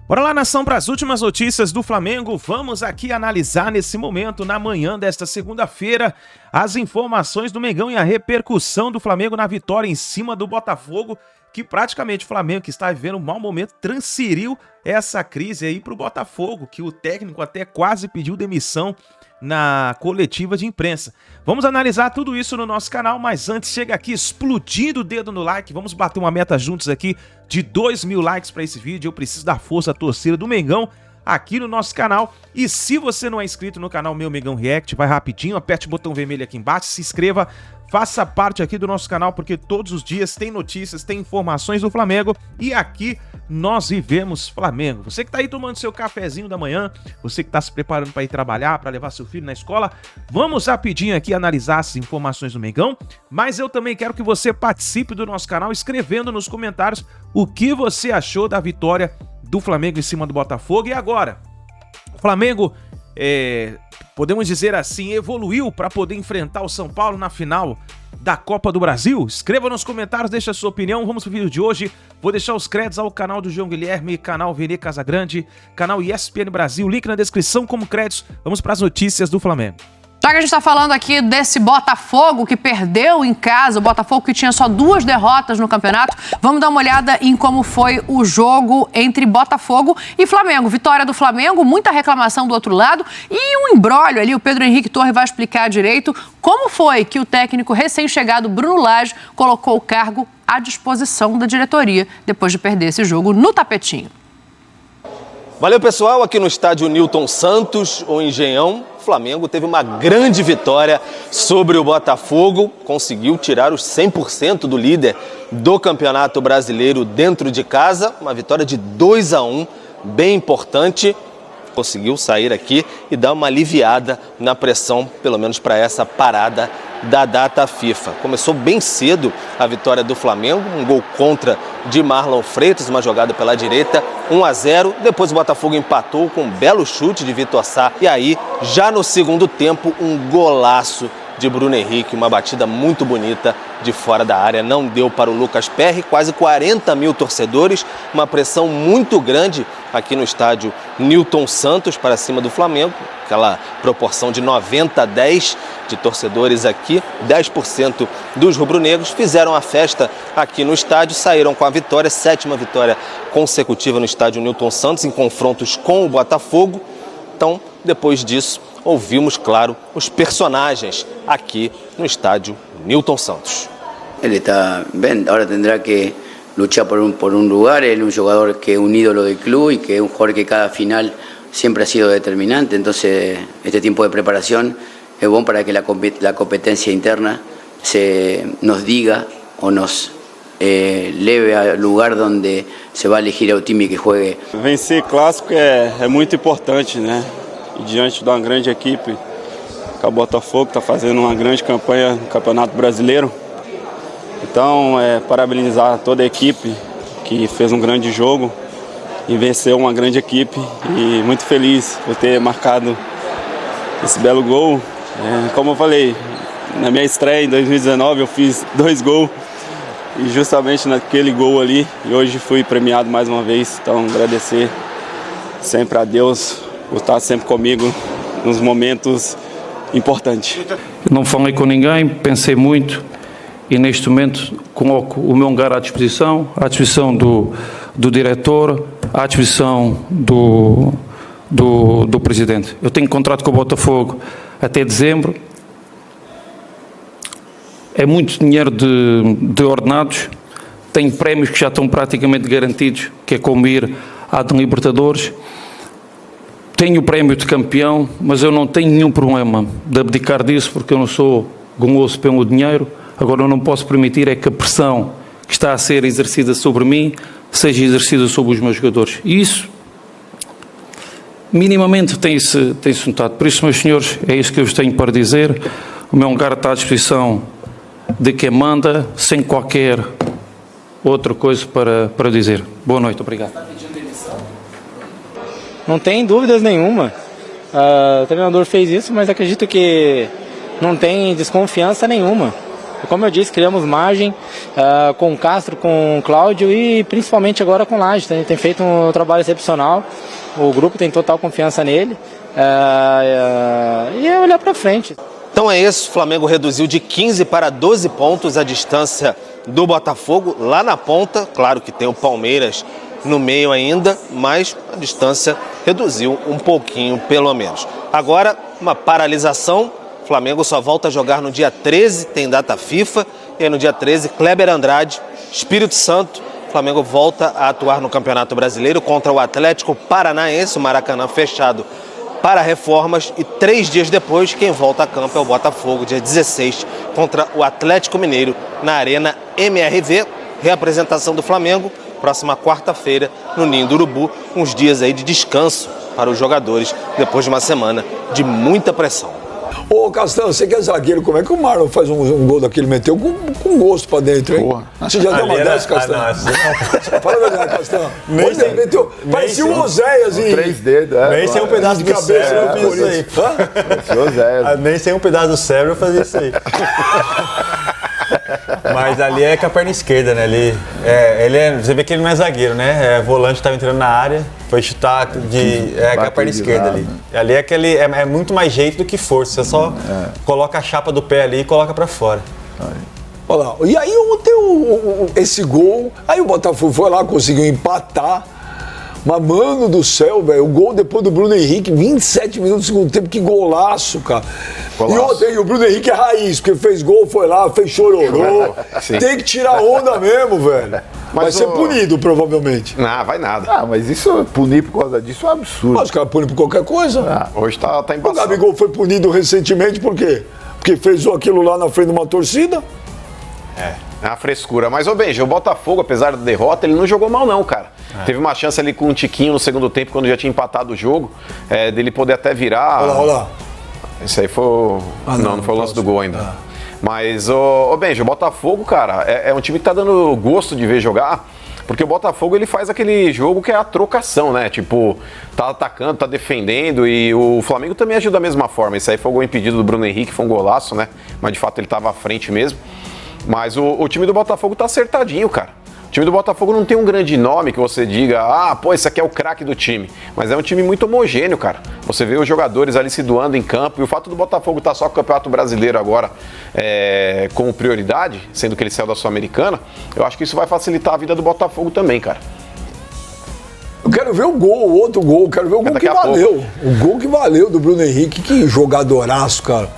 Bora lá, nação, para as últimas notícias do Flamengo. Vamos aqui analisar nesse momento, na manhã desta segunda-feira, as informações do Mengão e a repercussão do Flamengo na vitória em cima do Botafogo, que praticamente o Flamengo, que está vivendo um mau momento, transferiu essa crise aí para o Botafogo, que o técnico até quase pediu demissão na coletiva de imprensa. Vamos analisar tudo isso no nosso canal, mas antes chega aqui explodindo o dedo no like, vamos bater uma meta juntos aqui de 2.000 likes para esse vídeo. Eu preciso da força torcida do Mengão aqui no nosso canal. E se você não é inscrito no canal Meu Mengão React, vai rapidinho, aperte o botão vermelho aqui embaixo, se inscreva, faça parte aqui do nosso canal, porque todos os dias tem notícias, tem informações do Flamengo e aqui nós vivemos Flamengo. Você que tá aí tomando seu cafezinho da manhã, você que tá se preparando para ir trabalhar, para levar seu filho na escola, vamos rapidinho aqui analisar as informações do Mengão, mas eu também quero que você participe do nosso canal escrevendo nos comentários o que você achou da vitória do Flamengo em cima do Botafogo. E agora, o Flamengo, podemos dizer assim, evoluiu para poder enfrentar o São Paulo na final da Copa do Brasil? Escreva nos comentários, deixa a sua opinião. Vamos pro vídeo de hoje. Vou deixar os créditos ao canal do João Guilherme, canal Vene Casagrande, canal ESPN Brasil, link na descrição como créditos. Vamos para as notícias do Flamengo. Já que a gente está falando aqui desse Botafogo que perdeu em casa, o Botafogo que tinha só 2 derrotas no campeonato, vamos dar uma olhada em como foi o jogo entre Botafogo e Flamengo. Vitória do Flamengo, muita reclamação do outro lado e um imbróglio ali. O Pedro Henrique Torre vai explicar direito como foi que o técnico recém-chegado Bruno Lage colocou o cargo à disposição da diretoria depois de perder esse jogo no tapetinho. Valeu, pessoal. Aqui no estádio Newton Santos, o Engenhão, o Flamengo teve uma grande vitória sobre o Botafogo, conseguiu tirar os 100% do líder do Campeonato Brasileiro dentro de casa, uma vitória de 2-1, bem importante. Conseguiu sair aqui e dar uma aliviada na pressão, pelo menos para essa parada da data FIFA. Começou bem cedo a vitória do Flamengo, um gol contra de Marlon Freitas, uma jogada pela direita, 1-0. Depois o Botafogo empatou com um belo chute de Vitor Sá. E aí, já no segundo tempo, um golaço de Bruno Henrique, uma batida muito bonita de fora da área, não deu para o Lucas Perry, quase 40 mil torcedores, uma pressão muito grande aqui no estádio Newton Santos para cima do Flamengo, aquela proporção de 90-10 de torcedores aqui, 10% dos rubro-negros fizeram a festa aqui no estádio, saíram com a vitória, 7ª vitória consecutiva no estádio Newton Santos em confrontos com o Botafogo. Então, depois disso, ouvimos, claro, os personagens aqui no estádio Newton Santos. Ele está bem, agora terá que luchar por un lugar. Ele é jogador que é ídolo do clube e que é jogador que cada final sempre ha sido determinante. Então, este tempo de preparação é bom para que a competência interna nos diga ou nos leve ao lugar onde se vai elegir o time que jogue. Vencer clássico é muito importante, né? E diante de uma grande equipe, que o Botafogo está fazendo uma grande campanha no Campeonato Brasileiro. Então, parabenizar toda a equipe que fez um grande jogo e venceu uma grande equipe. E muito feliz por ter marcado esse belo gol. Como eu falei, na minha estreia em 2019 eu fiz 2 gols. E justamente naquele gol ali, e hoje fui premiado mais uma vez. Então, agradecer sempre a Deus por estar sempre comigo nos momentos importantes. Não falei com ninguém, pensei muito e neste momento coloco o meu lugar à disposição do diretor, à disposição do presidente. Eu tenho contrato com o Botafogo até dezembro. É muito dinheiro de ordenados, tenho prémios que já estão praticamente garantidos, que é como ir à Libertadores. Tenho o prémio de campeão, mas eu não tenho nenhum problema de abdicar disso, porque eu não sou goloso pelo dinheiro. Agora, eu não posso permitir é que a pressão que está a ser exercida sobre mim seja exercida sobre os meus jogadores. E isso, minimamente, tem-se notado. Por isso, meus senhores, é isso que eu vos tenho para dizer. O meu lugar está à disposição de quem manda, sem qualquer outra coisa para dizer. Boa noite, obrigado. Não tem dúvidas nenhuma. O treinador fez isso, mas acredito que não tem desconfiança nenhuma. Como eu disse, criamos margem com o Castro, com o Cláudio e principalmente agora com o Laje. Ele tem feito um trabalho excepcional, o grupo tem total confiança nele e é olhar para frente. Então é isso, o Flamengo reduziu de 15 para 12 pontos a distância do Botafogo, lá na ponta. Claro que tem o Palmeiras no meio ainda, mas a distância reduziu um pouquinho, pelo menos. Agora, uma paralisação. O Flamengo só volta a jogar no dia 13, tem data FIFA. E aí no dia 13, Kleber Andrade, Espírito Santo. O Flamengo volta a atuar no Campeonato Brasileiro contra o Atlético Paranaense, o Maracanã fechado para reformas. E 3 dias depois, quem volta a campo é o Botafogo, dia 16, contra o Atlético Mineiro, na Arena MRV. Reapresentação do Flamengo, próxima quarta-feira, no Ninho do Urubu. Uns dias aí de descanso para os jogadores, depois de uma semana de muita pressão. Ô, Castão, você que é zagueiro, como é que o Marlon faz um gol daquele? Meteu com gosto pra dentro, hein? Porra. Você já deu uma dessa, Castão? Fala a verdade, Castão. Meteu, parecia o Oséias. 3 dedos, Nem sem um pedaço de cabeça eu fiz isso aí. Nem sem um pedaço do cérebro eu fazia isso aí. Mas ali é com a perna esquerda, né? Você vê que ele não é zagueiro, né? Volante, estava entrando na área, foi chutar com a perna esquerda ali. Ali é muito mais jeito do que força. Você só coloca a chapa do pé ali e coloca pra fora. Olha lá. E aí ontem esse gol, aí o Botafogo foi lá, conseguiu empatar. Mas, mano do céu, velho, o gol depois do Bruno Henrique, 27 minutos do segundo tempo, que golaço, cara. Golaço. E o Bruno Henrique é raiz, porque fez gol, foi lá, fez chororô. Tem que tirar onda mesmo, velho. Vai ser punido, provavelmente. Não, vai nada. Mas isso, punir por causa disso é um absurdo. Mas os caras punem por qualquer coisa. Hoje tá embaçado. O Gabigol foi punido recentemente por quê? Porque fez aquilo lá na frente de uma torcida. É uma frescura. Mas, Benja, o Botafogo, apesar da derrota, ele não jogou mal não, cara. Teve uma chance ali com um tiquinho no segundo tempo, quando já tinha empatado o jogo, dele poder até virar. Olha lá. Esse aí foi não foi o lance do gol ainda. Mas, Benja, o Botafogo, cara, é um time que tá dando gosto de ver jogar, porque o Botafogo, ele faz aquele jogo que é a trocação, né? Tipo, tá atacando, tá defendendo, e o Flamengo também agiu da mesma forma. Esse aí foi o gol impedido do Bruno Henrique, foi um golaço, né? Mas, de fato, ele tava à frente mesmo. Mas o time do Botafogo tá acertadinho, cara. O time do Botafogo não tem um grande nome que você diga, esse aqui é o craque do time. Mas é um time muito homogêneo, cara. Você vê os jogadores ali se doando em campo. E o fato do Botafogo estar só com o Campeonato Brasileiro agora como prioridade, sendo que ele saiu da Sul-Americana, eu acho que isso vai facilitar a vida do Botafogo também, cara. Eu quero ver o outro gol. Quero ver o gol que valeu. O gol que valeu do Bruno Henrique. Que jogadoraço, cara.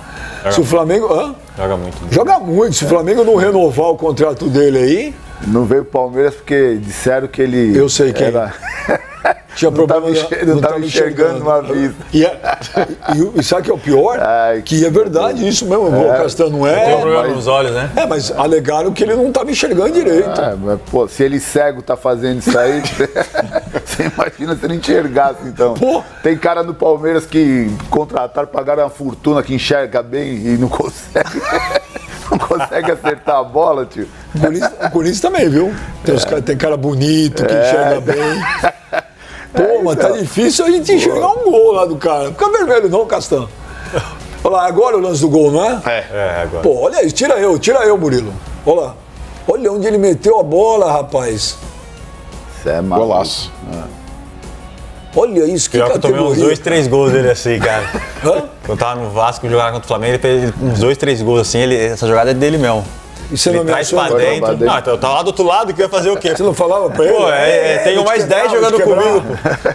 Se o Flamengo... Joga muito. Joga muito. Se o Flamengo não renovar o contrato dele aí... Não veio o Palmeiras porque disseram que ele... Eu sei quem. Tinha problema. Não estava enxergando uma vista. E sabe o que é o pior? Que é verdade isso mesmo. O Castanho não é... Tem um problema nos olhos, né? Mas alegaram que ele não estava enxergando direito. Mas, pô, se ele cego tá fazendo isso aí, você imagina se ele enxergasse, então. Pô. Tem cara no Palmeiras que contrataram, pagaram uma fortuna, que enxerga bem e não consegue... Não consegue acertar a bola, tio. O Corinthians também, viu? Tem cara bonito, que enxerga bem. Pô, mas tá difícil a gente enxergar um gol lá do cara. Não fica vermelho não, Castão. Olha lá, agora o lance do gol, não é? Agora. Pô, olha isso, tira eu, Murilo. Olha lá. Olha onde ele meteu a bola, rapaz. Isso é golaço. Olha isso, que pior categoria. Que eu tomei uns 2, 3 gols dele assim, cara. Quando eu tava no Vasco, jogava contra o Flamengo, ele fez uns 2, 3 gols assim, essa jogada é dele mesmo. E você ele não traz pra dentro. Não, então eu tava lá do outro lado, que ia fazer o quê? Você não falava pra ele? Pô, tenho mais 10 jogando comigo,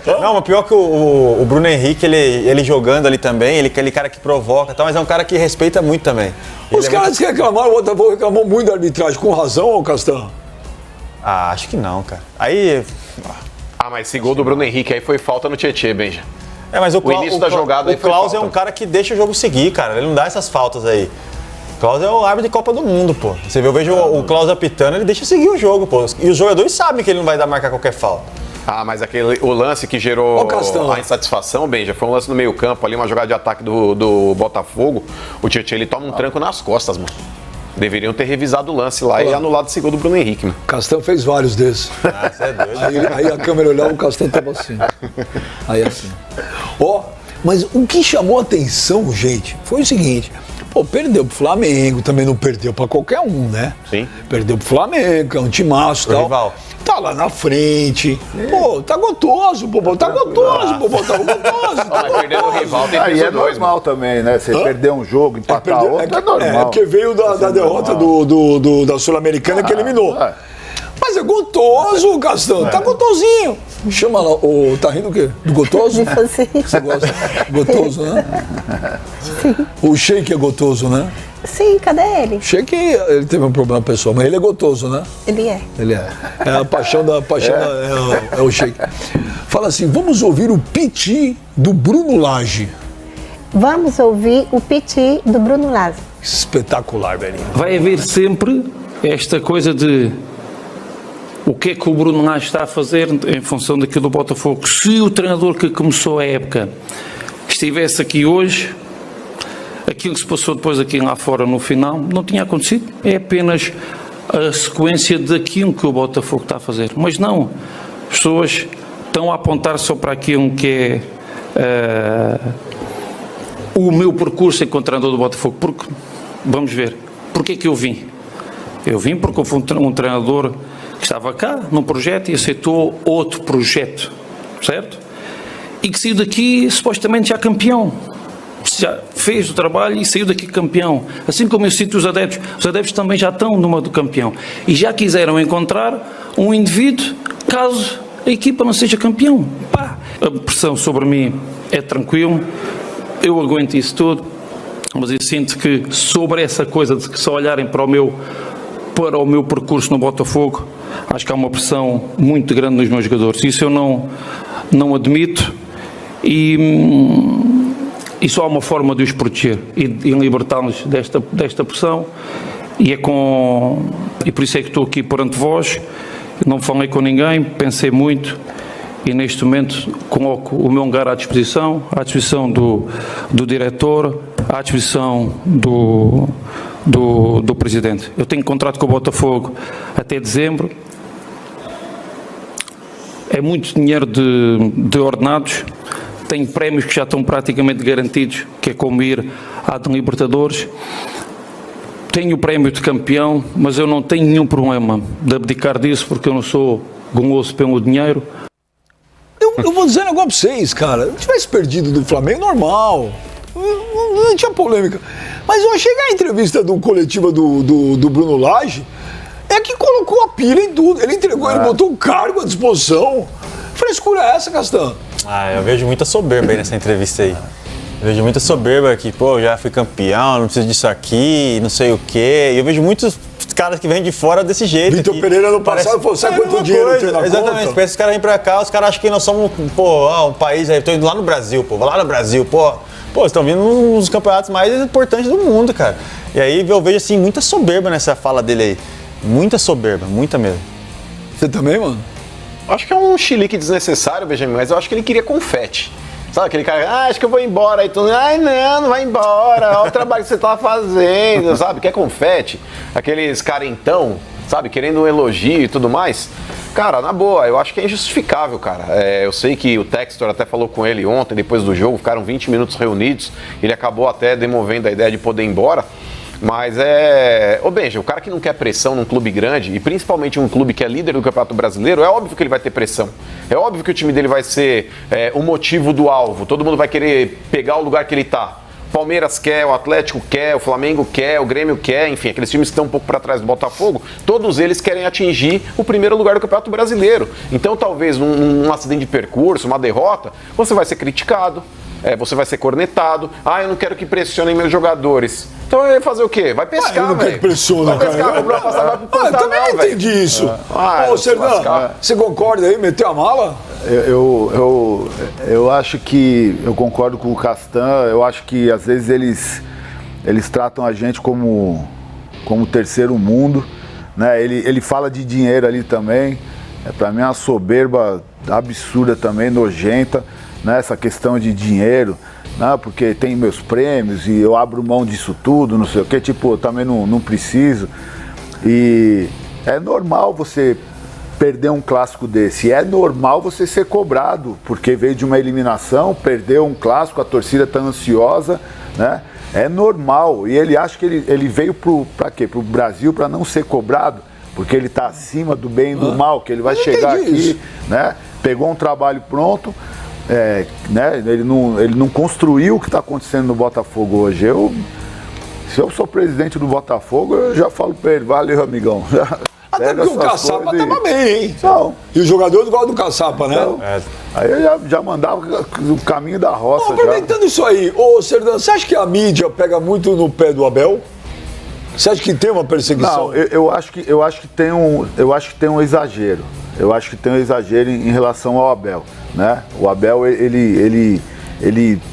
pô. Não, mas pior que o Bruno Henrique, ele jogando ali também, ele é aquele cara que provoca e tal, mas é um cara que respeita muito também. Os caras que reclamaram, o Botafogo reclamou muito da arbitragem, com razão, ou Castão? Acho que não, cara. Aí... mas esse gol do Bruno Henrique aí foi falta no Tietê, Benja. Mas o início da jogada aí foi Klaus falta. É um cara que deixa o jogo seguir, cara. Ele não dá essas faltas aí. O Klaus é o árbitro de Copa do Mundo, pô. Você vê, eu vejo o Klaus apitando, ele deixa seguir o jogo, pô. E os jogadores sabem que ele não vai dar marcar qualquer falta. Mas o lance que gerou a insatisfação, Benja, foi um lance no meio campo ali, uma jogada de ataque do Botafogo. O Tietê, ele toma um tranco nas costas, mano. Deveriam ter revisado o lance lá e anulado o segundo do Bruno Henrique, mano. Castão fez vários desses. Você é doido. Aí a câmera olhava, o Castão tava assim. Aí assim. Mas o que chamou a atenção, gente, foi o seguinte. Pô, perdeu pro Flamengo, também não perdeu pra qualquer um, né? Sim. Perdeu pro Flamengo, é um timaço e tal. Rival. Tá lá na frente. Pô, tá gostoso, Bobão, tá gostoso, Bobão, tá gostoso. Mas perdendo o rival tem Aí peso é dois, normal também, né? Você perder um jogo, empatar Perdeu- outro, é normal. porque veio da derrota da Sul-Americana que eliminou. Mas é gostoso, Castão, tá gostosinho. Chama lá, tá rindo o quê? Do gostoso? De você. Você gosta? Gostoso, né? Sim. O Sheik é gostoso, né? Sim, cadê ele? O Sheik, ele teve um problema pessoal, mas ele é gostoso, né? Ele é. Ele é. É a paixão é o Sheik. Fala assim, vamos ouvir o piti do Bruno Lage. Vamos ouvir o piti do Bruno Lage. Espetacular, velho. Vai haver sempre esta coisa de o que é que o Bruno Lage está a fazer em função daquilo do Botafogo. Se o treinador que começou a época estivesse aqui hoje, aquilo que se passou depois aqui lá fora no final não tinha acontecido. É apenas a sequência daquilo que o Botafogo está a fazer. Mas não, as pessoas estão a apontar só para aquilo que é o meu percurso enquanto treinador do Botafogo. Porque, vamos ver, porque é que eu vim? Eu vim porque eu fui um treinador que estava cá num projeto e aceitou outro projeto, certo? E que saiu daqui supostamente já campeão. Já fez o trabalho e saiu daqui campeão. Assim como eu cito os adeptos também já estão numa do campeão. E já quiseram encontrar um indivíduo caso a equipa não seja campeão. Pá, a pressão sobre mim é tranquilo, eu aguento isso tudo, mas eu sinto que sobre essa coisa de que só olharem para o meu percurso no Botafogo, acho que há uma pressão muito grande nos meus jogadores. Isso eu não admito e só há uma forma de os proteger e libertá-los desta pressão e por isso é que estou aqui perante vós. Não falei com ninguém, pensei muito e neste momento coloco o meu lugar à disposição do diretor, à disposição do presidente. Eu tenho contrato com o Botafogo até dezembro. É muito dinheiro de ordenados. Tenho prémios que já estão praticamente garantidos, que é como ir à de Libertadores. Tenho o prémio de campeão, mas eu não tenho nenhum problema de abdicar disso, porque eu não sou guloso pelo dinheiro. Eu vou dizer um negócio pra vocês, cara. Se tivesse perdido do Flamengo, normal. Não tinha polêmica. Mas eu achei que a entrevista coletiva do Bruno Lage é que colocou a pilha em tudo. Ele entregou, ele botou um cargo à disposição. Frescura é essa, Castan? Eu vejo muita soberba aí nessa entrevista aí. Eu vejo muita soberba que, já fui campeão, não preciso disso aqui, não sei o quê. E eu vejo muitos caras que vêm de fora desse jeito. Vitor Pereira no passado falou, sabe quanto dinheiro tem na conta? Exatamente, parece que os caras vêm pra cá, os caras acham que nós somos, um país, tô indo lá no Brasil, vou lá no Brasil, vocês estão vindo nos campeonatos mais importantes do mundo, cara. E aí eu vejo, assim, muita soberba nessa fala dele aí. Muita soberba, muita mesmo. Você também, mano? Acho que é um chilique desnecessário, Benjamin, mas eu acho que ele queria confete. Sabe aquele cara, acho que eu vou embora. Aí todo mundo, não vai embora, olha o trabalho que você tá fazendo, sabe? Quer confete? Aqueles carentão, sabe? Querendo um elogio e tudo mais. Cara, na boa, eu acho que é injustificável, cara. Eu sei que o Textor até falou com ele ontem, depois do jogo, ficaram 20 minutos reunidos, ele acabou até demovendo a ideia de poder ir embora. Mas Ô Benja, o cara que não quer pressão num clube grande, e principalmente um clube que é líder do Campeonato Brasileiro, é óbvio que ele vai ter pressão. É óbvio que o time dele vai ser o motivo do alvo. Todo mundo vai querer pegar o lugar que ele tá. Palmeiras quer, o Atlético quer, o Flamengo quer, o Grêmio quer, enfim, aqueles times que estão um pouco para trás do Botafogo, todos eles querem atingir o primeiro lugar do Campeonato Brasileiro. Então, talvez, num acidente de percurso, uma derrota, você vai ser criticado, você vai ser cornetado. Eu não quero que pressionem meus jogadores. Então, vai fazer o quê? Vai pescar, velho. Eu não quero que pressione, vai pescar, comprou a passagem, vai pro Pantanal, eu também não entendi isso. Ô, Serdão, você concorda aí? Meteu a mala? Eu acho que, eu concordo com o Castan, eu acho que às vezes eles tratam a gente como terceiro mundo, né? Ele fala de dinheiro ali também, pra mim é uma soberba absurda também, nojenta, né? Essa questão de dinheiro, né? Porque tem meus prêmios e eu abro mão disso tudo, não sei o que, eu também não preciso. E é normal você perder um clássico desse, é normal você ser cobrado, porque veio de uma eliminação, perdeu um clássico, a torcida está ansiosa, né? É normal. E ele acha que ele veio para quê? Para o Brasil para não ser cobrado, porque ele está acima do bem e do mal, que ele vai chegar aqui, né? Pegou um trabalho pronto, né? Ele não construiu o que está acontecendo no Botafogo hoje. Se eu sou presidente do Botafogo, eu já falo para ele, valeu, amigão. Até porque o Caçapa tava bem, hein? Não. E o jogador gosta do Caçapa, né? Então, aí eu já mandava o caminho da roça. Aproveitando isso aí, ô Serdão, você acha que a mídia pega muito no pé do Abel? Você acha que tem uma perseguição? Não, eu acho que tem um exagero. Eu acho que tem um exagero em relação ao Abel, né? O Abel, ele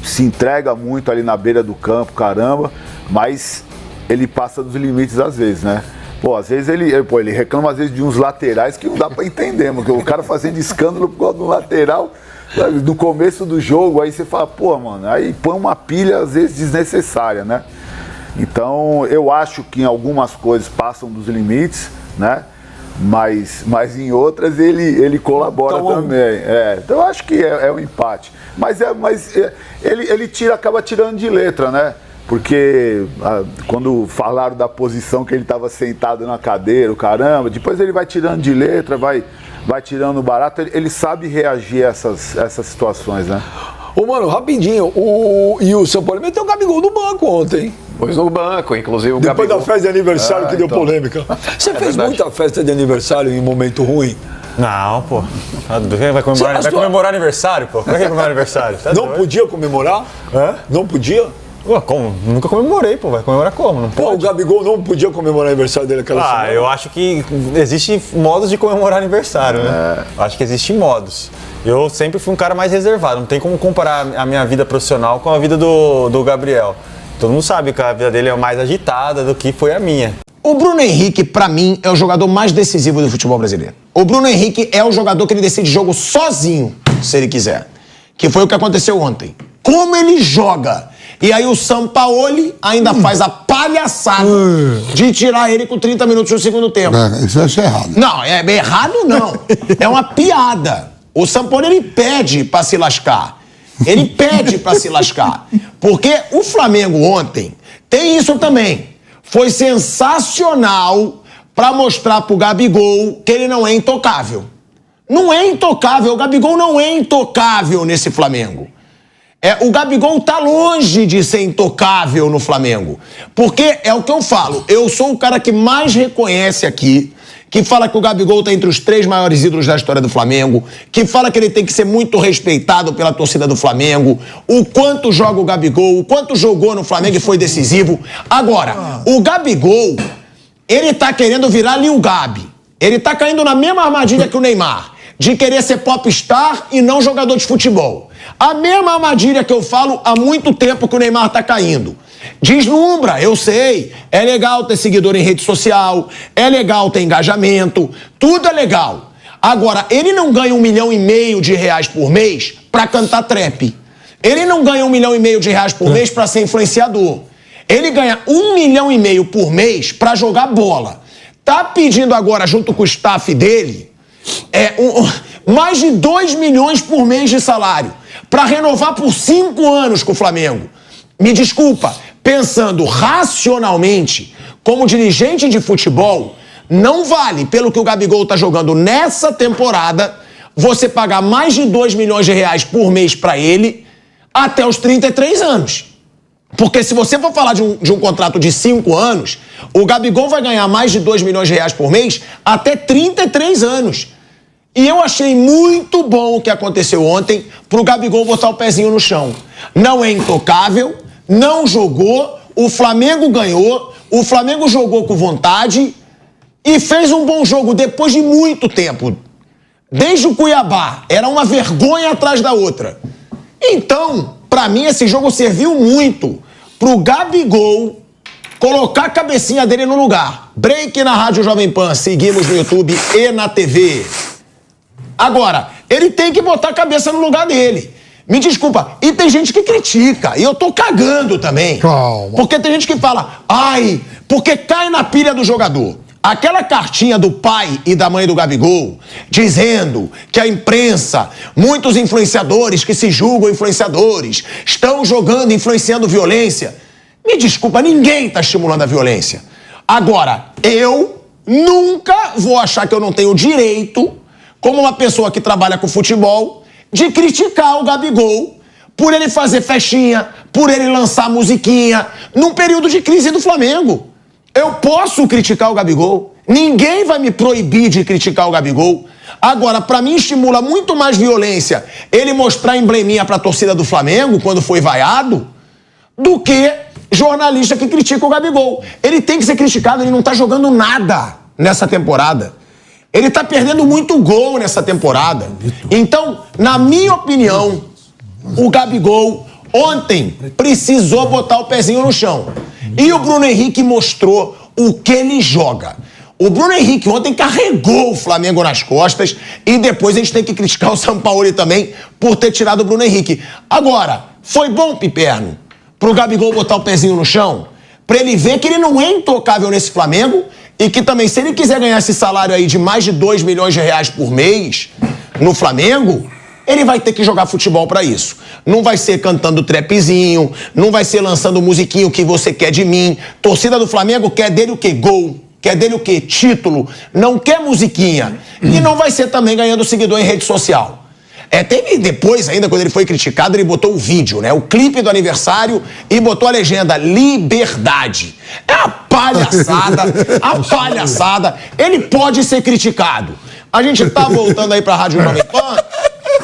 se entrega muito ali na beira do campo, caramba, mas ele passa dos limites às vezes, né? Pô, às vezes ele reclama às vezes de uns laterais que não dá pra entender, porque o cara fazendo escândalo por causa do lateral, sabe, no começo do jogo, aí você fala, pô, mano, aí põe uma pilha às vezes desnecessária, né? Então, eu acho que em algumas coisas passam dos limites, né? Mas em outras ele colabora então, também. Então, eu acho que é um empate. Mas ele acaba tirando de letra, né? Porque quando falaram da posição que ele estava sentado na cadeira, o caramba, depois ele vai tirando de letra, vai tirando barato, ele sabe reagir a essas situações, né? Ô, mano, rapidinho, o São Paulo meteu o Gabigol no banco ontem. Pôs no banco, inclusive o Depois Gabigol. da festa de aniversário que deu polêmica. Você fez muita festa de aniversário em momento ruim? Não, pô. Vai comemorar aniversário, pô? Como é que vai comemorar aniversário? Tá não doido? Podia comemorar? Não podia? Ué, como? Nunca comemorei, pô. Vai comemorar como? Não pode. Pô, o Gabigol não podia comemorar o aniversário dele aquela semana? Eu acho que existem modos de comemorar aniversário, né? Acho que existem modos. Eu sempre fui um cara mais reservado. Não tem como comparar a minha vida profissional com a vida do Gabriel. Todo mundo sabe que a vida dele é mais agitada do que foi a minha. O Bruno Henrique, pra mim, é o jogador mais decisivo do futebol brasileiro. O Bruno Henrique é o jogador que ele decide jogo sozinho, se ele quiser. Que foi o que aconteceu ontem. Como ele joga! E aí o Sampaoli ainda faz a palhaçada de tirar ele com 30 minutos no segundo tempo. Isso eu achei errado. Não, errado não. É uma piada. O Sampaoli, ele pede pra se lascar. Ele pede pra se lascar. Porque o Flamengo ontem tem isso também. Foi sensacional pra mostrar pro Gabigol que ele não é intocável. Não é intocável. O Gabigol não é intocável nesse Flamengo. O Gabigol tá longe de ser intocável no Flamengo. Porque é o que eu falo. Eu sou o cara que mais reconhece aqui, que fala que o Gabigol tá entre os 3 maiores ídolos da história do Flamengo, que fala que ele tem que ser muito respeitado pela torcida do Flamengo, o quanto joga o Gabigol, o quanto jogou no Flamengo e foi decisivo. Agora, o Gabigol, ele tá querendo virar Lil Gabi. Ele tá caindo na mesma armadilha que o Neymar, de querer ser popstar e não jogador de futebol. A mesma armadilha que eu falo há muito tempo que o Neymar tá caindo. Deslumbra, eu sei. É legal ter seguidor em rede social, é legal ter engajamento, tudo é legal. Agora, ele não ganha R$1,5 milhão por mês pra cantar trap. Ele não ganha R$1,5 milhão por mês pra ser influenciador. Ele ganha R$1,5 milhão por mês pra jogar bola. Tá pedindo agora, junto com o staff dele, mais de 2 milhões por mês de salário pra renovar por 5 anos com o Flamengo. Me desculpa, pensando racionalmente, como dirigente de futebol, não vale, pelo que o Gabigol tá jogando nessa temporada, você pagar mais de R$2 milhões por mês pra ele até os 33 anos. Porque se você for falar de um contrato de 5 anos, o Gabigol vai ganhar mais de R$2 milhões por mês até 33 anos. E eu achei muito bom o que aconteceu ontem pro Gabigol botar o pezinho no chão. Não é intocável, não jogou, o Flamengo ganhou, o Flamengo jogou com vontade e fez um bom jogo depois de muito tempo. Desde o Cuiabá, era uma vergonha atrás da outra. Então, pra mim, esse jogo serviu muito pro Gabigol colocar a cabecinha dele no lugar. Break na Rádio Jovem Pan, seguimos no YouTube e na TV. Agora, ele tem que botar a cabeça no lugar dele. Me desculpa, e tem gente que critica, e eu tô cagando também. Calma. Porque tem gente que fala, porque cai na pilha do jogador. Aquela cartinha do pai e da mãe do Gabigol, dizendo que a imprensa, muitos influenciadores que se julgam influenciadores, estão jogando, influenciando violência. Me desculpa, ninguém está estimulando a violência. Agora, eu nunca vou achar que eu não tenho direito, como uma pessoa que trabalha com futebol, de criticar o Gabigol por ele fazer festinha, por ele lançar musiquinha, num período de crise do Flamengo. Eu posso criticar o Gabigol. Ninguém vai me proibir de criticar o Gabigol. Agora, pra mim, estimula muito mais violência ele mostrar embleminha pra torcida do Flamengo quando foi vaiado do que jornalista que critica o Gabigol. Ele tem que ser criticado, ele não tá jogando nada nessa temporada. Ele tá perdendo muito gol nessa temporada. Então, na minha opinião, o Gabigol ontem precisou botar o pezinho no chão. E o Bruno Henrique mostrou o que ele joga. O Bruno Henrique ontem carregou o Flamengo nas costas e depois a gente tem que criticar o Sampaoli também por ter tirado o Bruno Henrique. Agora, foi bom, Piperno, pro Gabigol botar o pezinho no chão, pra ele ver que ele não é intocável nesse Flamengo e que também, se ele quiser ganhar esse salário aí de mais de 2 milhões de reais por mês no Flamengo, ele vai ter que jogar futebol pra isso. Não vai ser cantando trapzinho, não vai ser lançando musiquinho que você quer de mim. Torcida do Flamengo quer dele o quê? Gol. Quer dele o quê? Título. Não quer musiquinha. E não vai ser também ganhando seguidor em rede social. Teve depois ainda, quando ele foi criticado, ele botou o vídeo, né? O clipe do aniversário e botou a legenda Liberdade. É a palhaçada, a palhaçada. Ele pode ser criticado. A gente tá voltando aí pra Rádio Jovem Pan.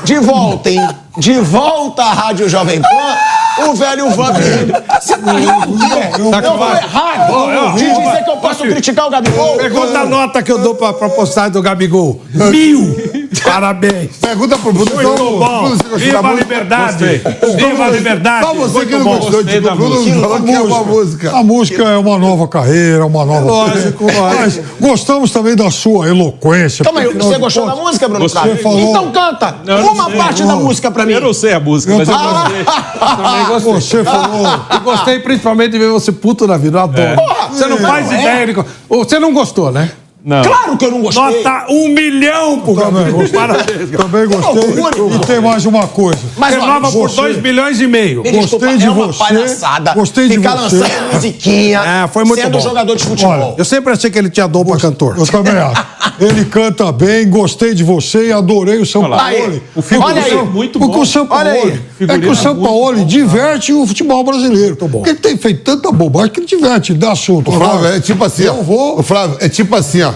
De volta, hein? De volta à Rádio Jovem Pan, o velho Vampiro. Você tá rindo? Eu vou errado de dizer que eu posso criticar o Gabigol? Pergunta a nota que eu dou pra postagem do Gabigol. 1000! Parabéns. Pergunta pro Bruno. Muito bom. Viva a liberdade. Viva a liberdade. Só você que não gostou de Bruno falou que é uma música. A música é uma nova carreira, uma nova... Lógico. Mas gostamos também da sua eloquência. Calma aí, você gostou da música, Bruno Carlos? Falou... Então canta uma parte da música pra mim. Eu não sei a música, mas eu gostei. Você falou... Eu gostei principalmente de ver você puto na vida, eu adoro. Porra, você não faz ideia de... Você não gostou, né? Não. Claro que eu não gostei. Nota 1 milhão pro Gabigol. Parabéns. Também gostei. E tem mais uma coisa. Mas renova por 2 milhões e meio. Gostei de uma você. Palhaçada. Gostei de ficar você. lançando musiquinha. Foi muito sendo bom. Jogador de futebol. Olha, Eu sempre achei que ele tinha dom pra cantor. Eu também acho. Ele canta bem, gostei de você e adorei o Sampaoli. O figurino é muito bom. Porque o Sampaoli, é que o Sampaoli diverte o futebol brasileiro. Porque ele tem feito tanta bobagem que ele diverte, ele dá assunto. O Flávio, é tipo assim, ó. O Flávio, é tipo assim, ó.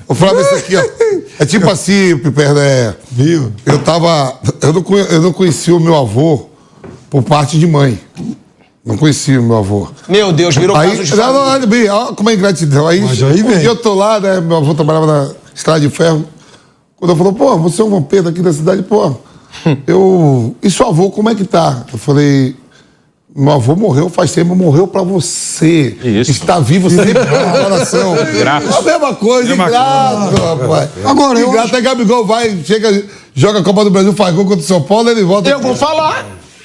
O Flávio, esse aqui, ó. É tipo assim, Piperno, Viu? Eu não conheci o meu avô por parte de mãe. Não conhecia o meu avô. Meu Deus, virou Aí, caso de família. olha bem, olha como é ingratidão. Aí, Mas aí vem. eu tô lá, né? Meu avô trabalhava na Estrada de Ferro. Quando eu falou, pô, você é um vampiro aqui da cidade, pô. E seu avô, como é que tá? Eu falei, meu avô morreu faz tempo, morreu pra você. Isso. Está vivo sempre no coração. Graças. A mesma coisa, ingrato, rapaz. Agora, eu ingrato, é Gabigol, vai, chega, joga a Copa do Brasil, faz gol contra o São Paulo, ele volta.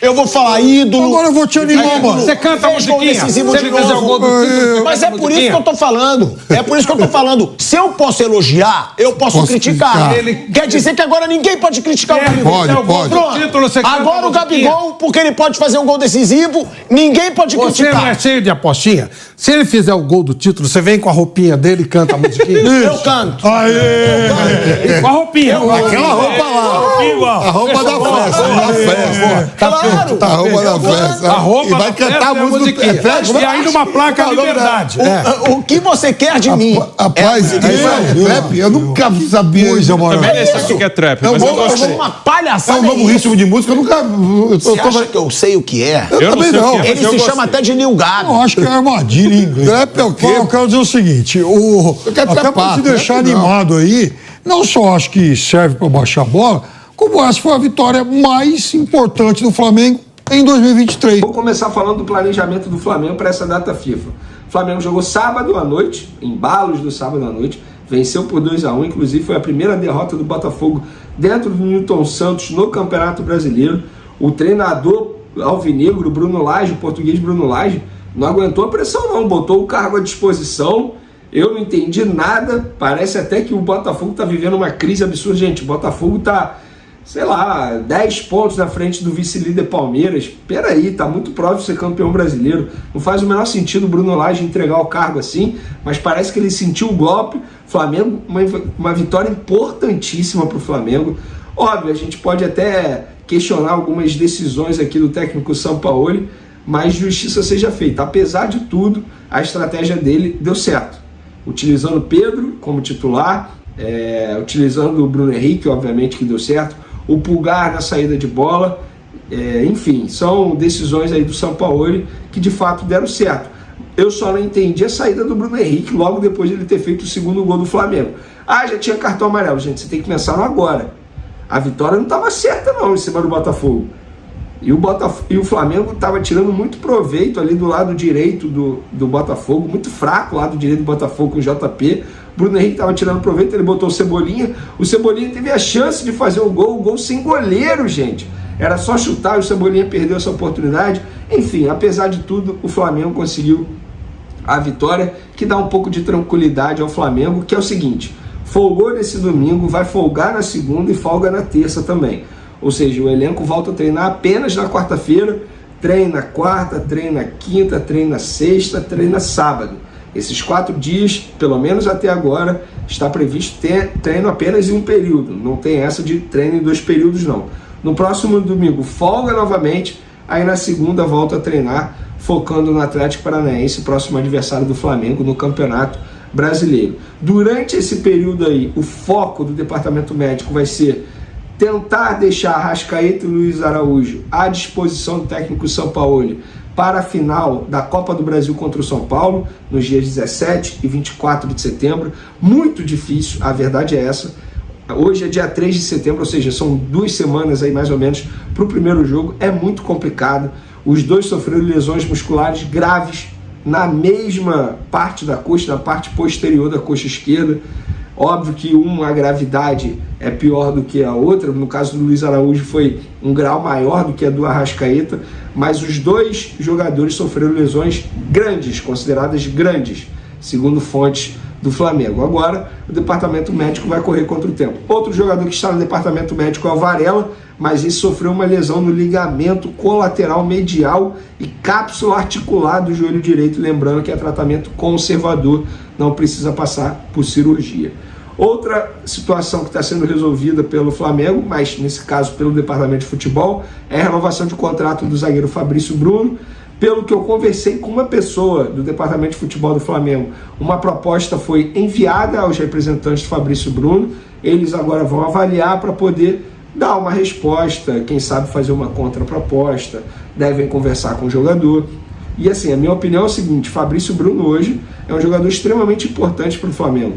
Eu vou falar ídolo. Agora eu vou te animar, mano. Você canta a musiquinha. Se ele fizer o gol do título, Mas é por isso que eu tô falando. É por isso que eu tô falando. Se eu posso elogiar, eu posso criticar. Quer dizer que agora ninguém pode criticar o Gabigol. Pode. Pronto. Agora o Gabigol, porque ele pode fazer um gol decisivo, ninguém pode Você não criticar. é cheio de apostinha? Se ele fizer o gol do título, você vem com a roupinha dele e canta a musiquinha? Eu canto. Aê! Com a roupinha. Aquela roupa lá. A roupa da festa. Claro. A roupa da festa. A roupa E vai da cantar a festa é a música. musiquinha. E ainda uma placa liberdade. O que você quer de mim? Rapaz, trap, eu nunca sabia. Também nem sei o que é trap, mas eu gostei. Uma É palhaçada. um novo ritmo de música, eu nunca. Você acha que eu sei o que é? Eu também sei o não. que é, mas Ele eu se gostei. chama até de Neil Gabi. Eu acho que é armadilha em inglês. Trap é o quê? Eu quero dizer o seguinte, quero até trapar, pra te deixar trap não. animado aí, não só acho que serve pra baixar a bola, como essa foi a vitória mais importante do Flamengo em 2023. Vou começar falando do planejamento do Flamengo para essa data FIFA. O Flamengo jogou sábado à noite, embalos do sábado à noite, venceu por 2-1, inclusive foi a primeira derrota do Botafogo dentro do Newton Santos no Campeonato Brasileiro. O treinador alvinegro, Bruno Lage, o português Bruno Lage, não aguentou a pressão não, botou o cargo à disposição. Eu não entendi nada, parece até que o Botafogo está vivendo uma crise absurda. Gente, o Botafogo está sei lá, 10 pontos na frente do vice-líder Palmeiras. Peraí, tá muito próximo de ser campeão brasileiro. Não faz o menor sentido o Bruno Lage entregar o cargo assim, mas parece que ele sentiu o golpe. Flamengo, uma vitória importantíssima para o Flamengo. Óbvio, a gente pode até questionar algumas decisões aqui do técnico Sampaoli, mas justiça seja feita. Apesar de tudo, a estratégia dele deu certo. Utilizando Pedro como titular, utilizando o Bruno Henrique, obviamente que deu certo, o Pulgar na saída de bola, enfim, são decisões aí do Sampaoli que de fato deram certo. Eu só não entendi a saída do Bruno Henrique logo depois de ele ter feito o segundo gol do Flamengo. Já tinha cartão amarelo. Gente, você tem que pensar no agora. A vitória não estava certa não em cima do Botafogo. E o Flamengo estava tirando muito proveito ali do lado direito do Botafogo, muito fraco o lado direito do Botafogo com o JP. Bruno Henrique estava tirando proveito, ele botou o Cebolinha teve a chance de fazer o gol sem goleiro, gente. Era só chutar e o Cebolinha perdeu essa oportunidade. Enfim, apesar de tudo, o Flamengo conseguiu a vitória, que dá um pouco de tranquilidade ao Flamengo, que é o seguinte: folgou nesse domingo, vai folgar na segunda e folga na terça também. Ou seja, o elenco volta a treinar apenas na quarta-feira, treina quarta, treina quinta, treina sexta, treina sábado. Esses 4 dias, pelo menos até agora, está previsto treino apenas em um período. Não tem essa de treino em 2 períodos, não. No próximo domingo, folga novamente, aí na segunda volta a treinar, focando no Atlético Paranaense, próximo adversário do Flamengo no Campeonato Brasileiro. Durante esse período aí, o foco do departamento médico vai ser tentar deixar Arrascaeta e Luiz Araújo à disposição do técnico Sampaoli para a final da Copa do Brasil contra o São Paulo, nos dias 17 e 24 de setembro. Muito difícil, a verdade é essa. Hoje é dia 3 de setembro, ou seja, são 2 semanas aí mais ou menos para o primeiro jogo. É muito complicado. Os dois sofreram lesões musculares graves na mesma parte da coxa, na parte posterior da coxa esquerda. Óbvio que a gravidade é pior do que a outra. No caso do Luiz Araújo foi um grau maior do que a do Arrascaeta, mas os dois jogadores sofreram lesões grandes, consideradas grandes, segundo fontes do Flamengo. Agora, o departamento médico vai correr contra o tempo. Outro jogador que está no departamento médico é o Varela, mas ele sofreu uma lesão no ligamento colateral medial e cápsula articular do joelho direito, lembrando que é tratamento conservador, não precisa passar por cirurgia. Outra situação que está sendo resolvida pelo Flamengo, mas nesse caso pelo departamento de futebol, é a renovação de contrato do zagueiro Fabrício Bruno. Pelo que eu conversei com uma pessoa do departamento de futebol do Flamengo, uma proposta foi enviada aos representantes do Fabrício Bruno. Eles agora vão avaliar para poder dar uma resposta, quem sabe fazer uma contraproposta, devem conversar com o jogador. E assim, a minha opinião é o seguinte: Fabrício Bruno hoje é um jogador extremamente importante para o Flamengo.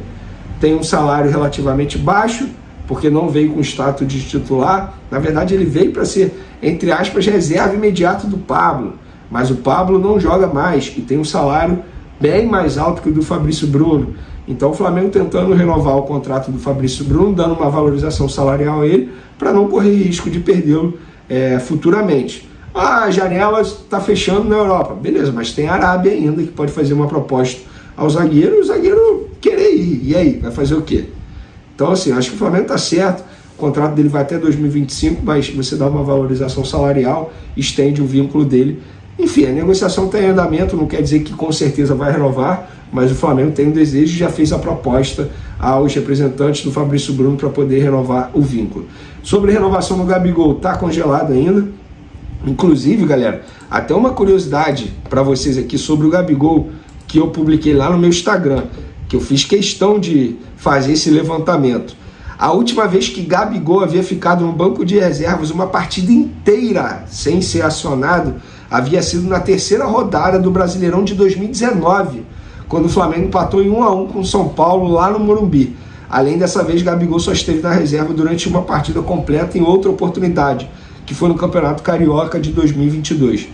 Tem um salário relativamente baixo, porque não veio com status de titular. Na verdade, ele veio para ser, entre aspas, reserva imediata do Pablo. Mas o Pablo não joga mais e tem um salário bem mais alto que o do Fabrício Bruno. Então o Flamengo tentando renovar o contrato do Fabrício Bruno, dando uma valorização salarial a ele, para não correr risco de perdê-lo futuramente. A janela está fechando na Europa. Beleza, mas tem a Arábia ainda, que pode fazer uma proposta ao zagueiro, e o zagueiro querer ir. E aí, vai fazer o quê? Então assim, acho que o Flamengo está certo. O contrato dele vai até 2025, mas você dá uma valorização salarial, estende o vínculo dele. Enfim, a negociação está em andamento, não quer dizer que com certeza vai renovar, mas o Flamengo tem um desejo e já fez a proposta aos representantes do Fabrício Bruno para poder renovar o vínculo. Sobre a renovação do Gabigol, está congelado ainda. Inclusive, galera, até uma curiosidade para vocês aqui sobre o Gabigol, que eu publiquei lá no meu Instagram, que eu fiz questão de fazer esse levantamento. A última vez que Gabigol havia ficado no banco de reservas uma partida inteira sem ser acionado havia sido na 3ª rodada do Brasileirão de 2019, quando o Flamengo empatou em 1-1 com o São Paulo lá no Morumbi. Além dessa vez, Gabigol só esteve na reserva durante uma partida completa em outra oportunidade, que foi no Campeonato Carioca de 2022.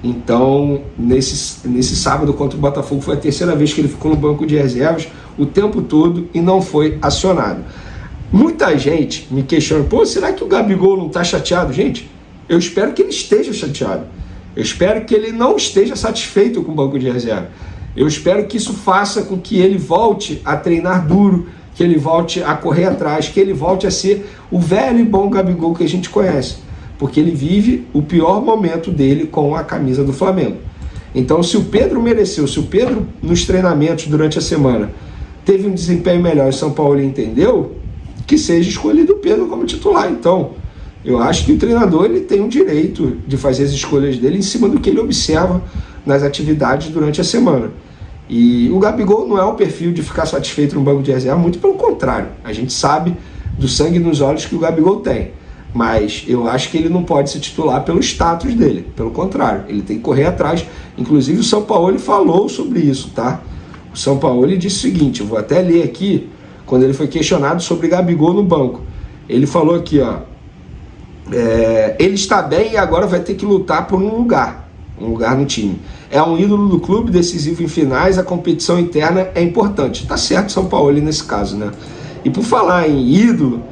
Então, nesse sábado contra o Botafogo, foi a 3ª vez que ele ficou no banco de reservas o tempo todo e não foi acionado. Muita gente me questiona, será que o Gabigol não está chateado? Gente, eu espero que ele esteja chateado. Eu espero que ele não esteja satisfeito com o banco de reserva. Eu espero que isso faça com que ele volte a treinar duro, que ele volte a correr atrás, que ele volte a ser o velho e bom Gabigol que a gente conhece, porque ele vive o pior momento dele com a camisa do Flamengo. Então, se o Pedro mereceu, se o Pedro nos treinamentos durante a semana teve um desempenho melhor e o São Paulo entendeu, que seja escolhido o Pedro como titular. Então, eu acho que o treinador ele tem o direito de fazer as escolhas dele em cima do que ele observa nas atividades durante a semana. E o Gabigol não é o perfil de ficar satisfeito no banco de reserva, muito pelo contrário. A gente sabe do sangue nos olhos que o Gabigol tem. Mas eu acho que ele não pode se titular pelo status dele. Pelo contrário, ele tem que correr atrás. Inclusive o São Paulo falou sobre isso, tá? O São Paulo disse o seguinte, eu vou até ler aqui, quando ele foi questionado sobre Gabigol no banco. Ele falou aqui, ó, ele está bem e agora vai ter que lutar por um lugar no time. É um ídolo do clube, decisivo em finais, a competição interna é importante. Tá certo São Paulo nesse caso, né? E por falar em ídolo,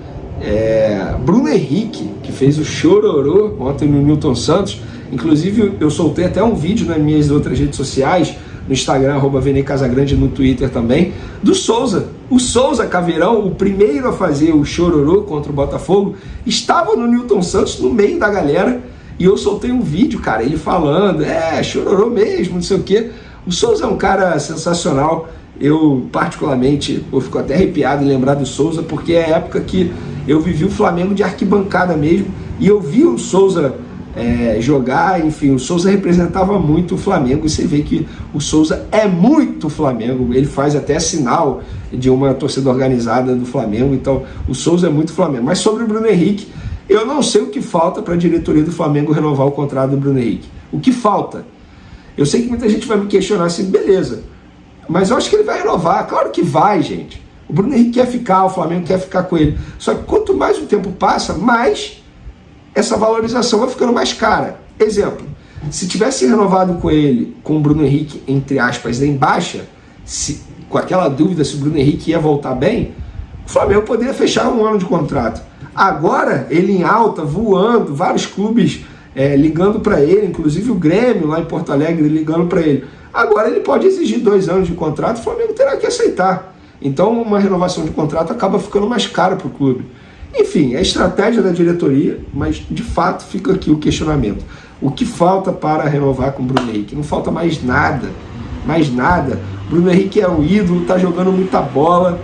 Bruno Henrique, que fez o chororô ontem no Newton Santos, inclusive eu soltei até um vídeo nas minhas outras redes sociais, no Instagram, @VeneCasagrande, no Twitter também, do Souza. O Souza Caveirão, o primeiro a fazer o chororô contra o Botafogo, estava no Newton Santos, no meio da galera, e eu soltei um vídeo, cara, ele falando, chororô mesmo, não sei o quê. O Souza é um cara sensacional, eu particularmente, eu fico até arrepiado em lembrar do Souza, porque é a época que eu vivi o Flamengo de arquibancada mesmo, e eu vi o Souza jogar, enfim, o Souza representava muito o Flamengo, e você vê que o Souza é muito Flamengo, ele faz até sinal de uma torcida organizada do Flamengo, então o Souza é muito Flamengo. Mas sobre o Bruno Henrique, eu não sei o que falta para a diretoria do Flamengo renovar o contrato do Bruno Henrique. O que falta? Eu sei que muita gente vai me questionar assim, beleza, mas eu acho que ele vai renovar, claro que vai, gente. O Bruno Henrique quer ficar, o Flamengo quer ficar com ele, só que quanto mais o tempo passa, mais essa valorização vai ficando mais cara. Exemplo, se tivesse renovado com ele, com o Bruno Henrique, entre aspas, em baixa, com aquela dúvida se o Bruno Henrique ia voltar bem, o Flamengo poderia fechar um ano de contrato. Agora, ele em alta, voando, vários clubes ligando para ele, inclusive o Grêmio lá em Porto Alegre ligando para ele. Agora ele pode exigir 2 anos de contrato, o Flamengo terá que aceitar. Então uma renovação de contrato acaba ficando mais cara para o clube. Enfim, é a estratégia da diretoria, mas de fato fica aqui o questionamento. O que falta para renovar com o Bruno Henrique? Não falta mais nada, mais nada. Bruno Henrique é um ídolo, está jogando muita bola,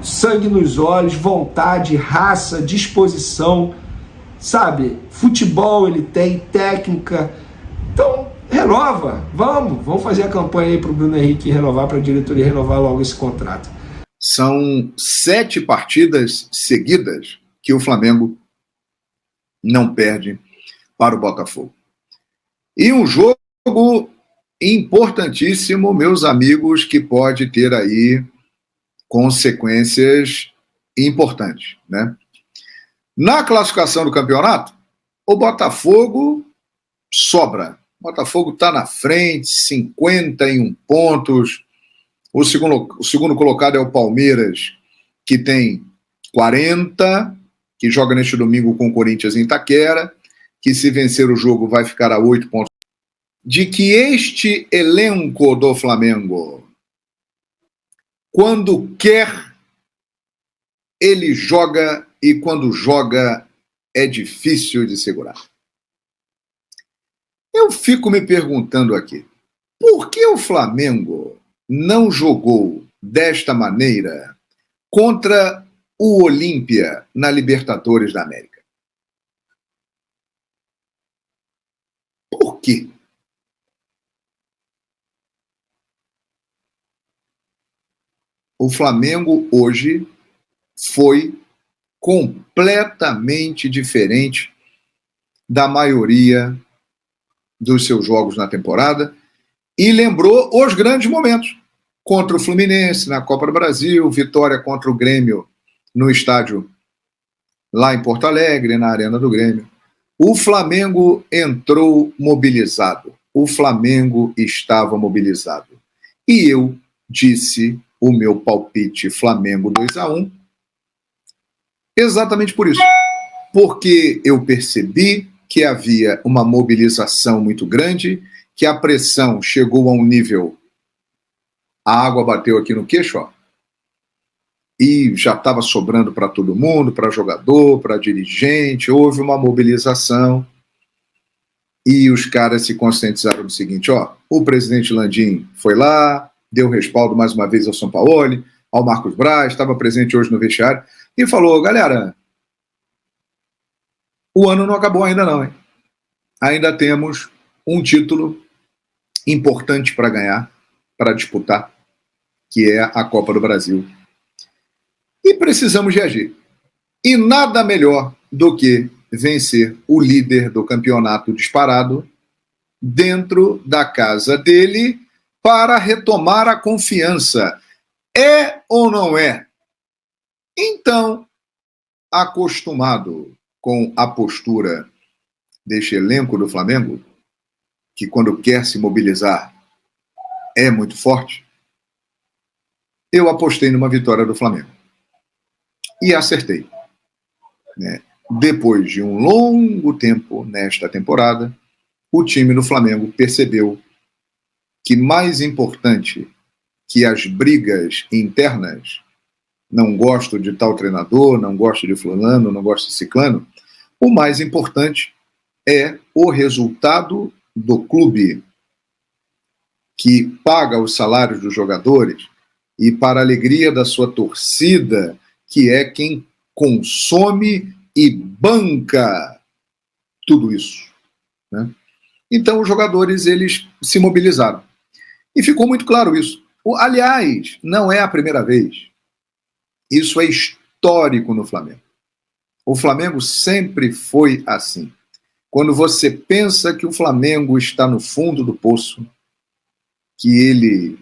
sangue nos olhos, vontade, raça, disposição, sabe? Futebol ele tem, técnica. Então, renova, vamos fazer a campanha aí para o Bruno Henrique renovar, para a diretoria renovar logo esse contrato. São 7 partidas seguidas que o Flamengo não perde para o Botafogo. E um jogo importantíssimo, meus amigos, que pode ter aí consequências importantes, né? Na classificação do campeonato, o Botafogo sobra. O Botafogo está na frente, 51 pontos. O segundo colocado é o Palmeiras, que tem 40, que joga neste domingo com o Corinthians em Itaquera, que se vencer o jogo vai ficar a 8 pontos. De que este elenco do Flamengo, quando quer, ele joga, e quando joga é difícil de segurar. Eu fico me perguntando aqui, por que o Flamengo não jogou desta maneira contra o Olímpia na Libertadores da América? Por quê? O Flamengo hoje foi completamente diferente da maioria dos seus jogos na temporada e lembrou os grandes momentos. Contra o Fluminense na Copa do Brasil, vitória contra o Grêmio no estádio lá em Porto Alegre, na Arena do Grêmio. O Flamengo entrou mobilizado. O Flamengo estava mobilizado. E eu disse o meu palpite Flamengo 2-1 exatamente por isso. Porque eu percebi que havia uma mobilização muito grande, que a pressão chegou a um nível... A água bateu aqui no queixo, ó. e já estava sobrando para todo mundo, para jogador, para dirigente, houve uma mobilização e os caras se conscientizaram do seguinte, ó, o presidente Landim foi lá, deu respaldo mais uma vez ao Sampaoli, ao Marcos Braz, estava presente hoje no vestiário, e falou, galera, o ano não acabou ainda não, hein? Ainda temos um título importante para ganhar, para disputar, que é a Copa do Brasil. E precisamos reagir. E nada melhor do que vencer o líder do campeonato disparado dentro da casa dele para retomar a confiança. É ou não é? Então, acostumado com a postura deste elenco do Flamengo, que quando quer se mobilizar é muito forte, eu apostei numa vitória do Flamengo. E acertei. Né? Depois de um longo tempo nesta temporada, o time do Flamengo percebeu que mais importante que as brigas internas, não gosto de tal treinador, não gosto de fulano, não gosto de ciclano, o mais importante é o resultado do clube que paga os salários dos jogadores e, para a alegria da sua torcida, que é quem consome e banca tudo isso. Né? Então, os jogadores eles se mobilizaram. E ficou muito claro isso. Aliás, não é a primeira vez. Isso é histórico no Flamengo. O Flamengo sempre foi assim. Quando você pensa que o Flamengo está no fundo do poço, que ele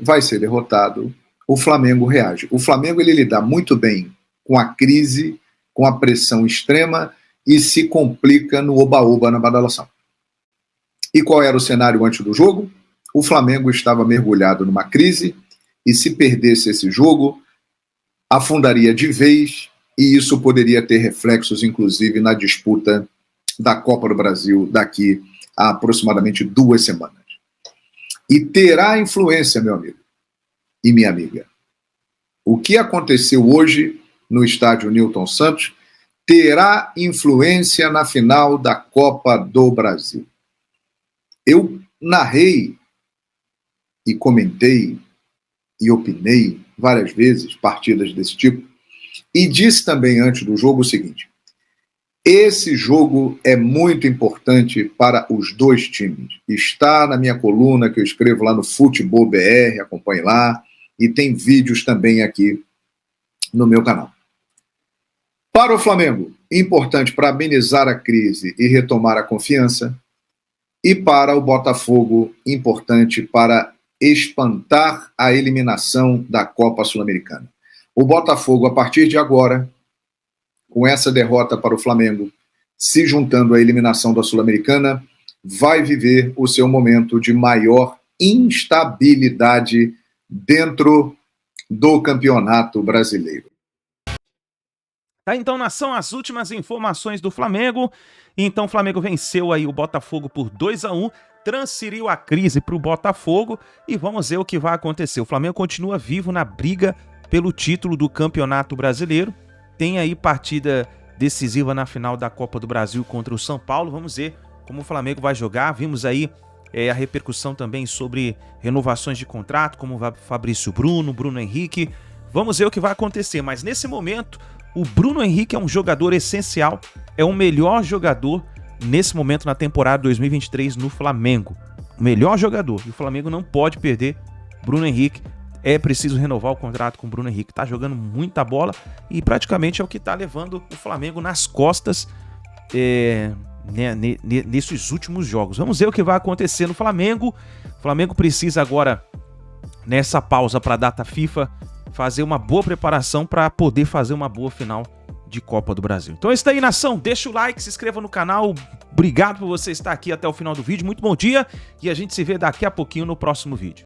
vai ser derrotado, o Flamengo reage. O Flamengo ele lida muito bem com a crise, com a pressão extrema e se complica no oba-oba, na badalação. E qual era o cenário antes do jogo? O Flamengo estava mergulhado numa crise e, se perdesse esse jogo, afundaria de vez e isso poderia ter reflexos, inclusive, na disputa da Copa do Brasil daqui a aproximadamente 2 semanas. E terá influência, meu amigo e minha amiga. O que aconteceu hoje no estádio Newton Santos terá influência na final da Copa do Brasil. Eu narrei e comentei e opinei várias vezes partidas desse tipo e disse também antes do jogo o seguinte: esse jogo é muito importante para os dois times. Está na minha coluna que eu escrevo lá no Futebol BR, acompanhe lá, e tem vídeos também aqui no meu canal. Para o Flamengo, importante para amenizar a crise e retomar a confiança, e para o Botafogo, importante para espantar a eliminação da Copa Sul-Americana. O Botafogo, a partir de agora, com essa derrota para o Flamengo, se juntando à eliminação da Sul-Americana, vai viver o seu momento de maior instabilidade dentro do Campeonato Brasileiro. Tá, então, nação, as últimas informações do Flamengo. Então, o Flamengo venceu aí o Botafogo por 2-1, transferiu a crise para o Botafogo e vamos ver o que vai acontecer. O Flamengo continua vivo na briga pelo título do Campeonato Brasileiro. Tem aí partida decisiva na final da Copa do Brasil contra o São Paulo. Vamos ver como o Flamengo vai jogar. Vimos aí a repercussão também sobre renovações de contrato, como o Fabrício Bruno Henrique. Vamos ver o que vai acontecer, mas nesse momento o Bruno Henrique é um jogador essencial, é o melhor jogador nesse momento na temporada 2023 no Flamengo. O melhor jogador, e o Flamengo não pode perder Bruno Henrique. É preciso renovar o contrato com o Bruno Henrique. Tá jogando muita bola e praticamente é o que tá levando o Flamengo nas costas nesses últimos jogos. Vamos ver o que vai acontecer no Flamengo. O Flamengo precisa agora, nessa pausa para a data FIFA, fazer uma boa preparação para poder fazer uma boa final de Copa do Brasil. Então é isso aí, nação. Deixa o like, se inscreva no canal. Obrigado por você estar aqui até o final do vídeo. Muito bom dia e a gente se vê daqui a pouquinho no próximo vídeo.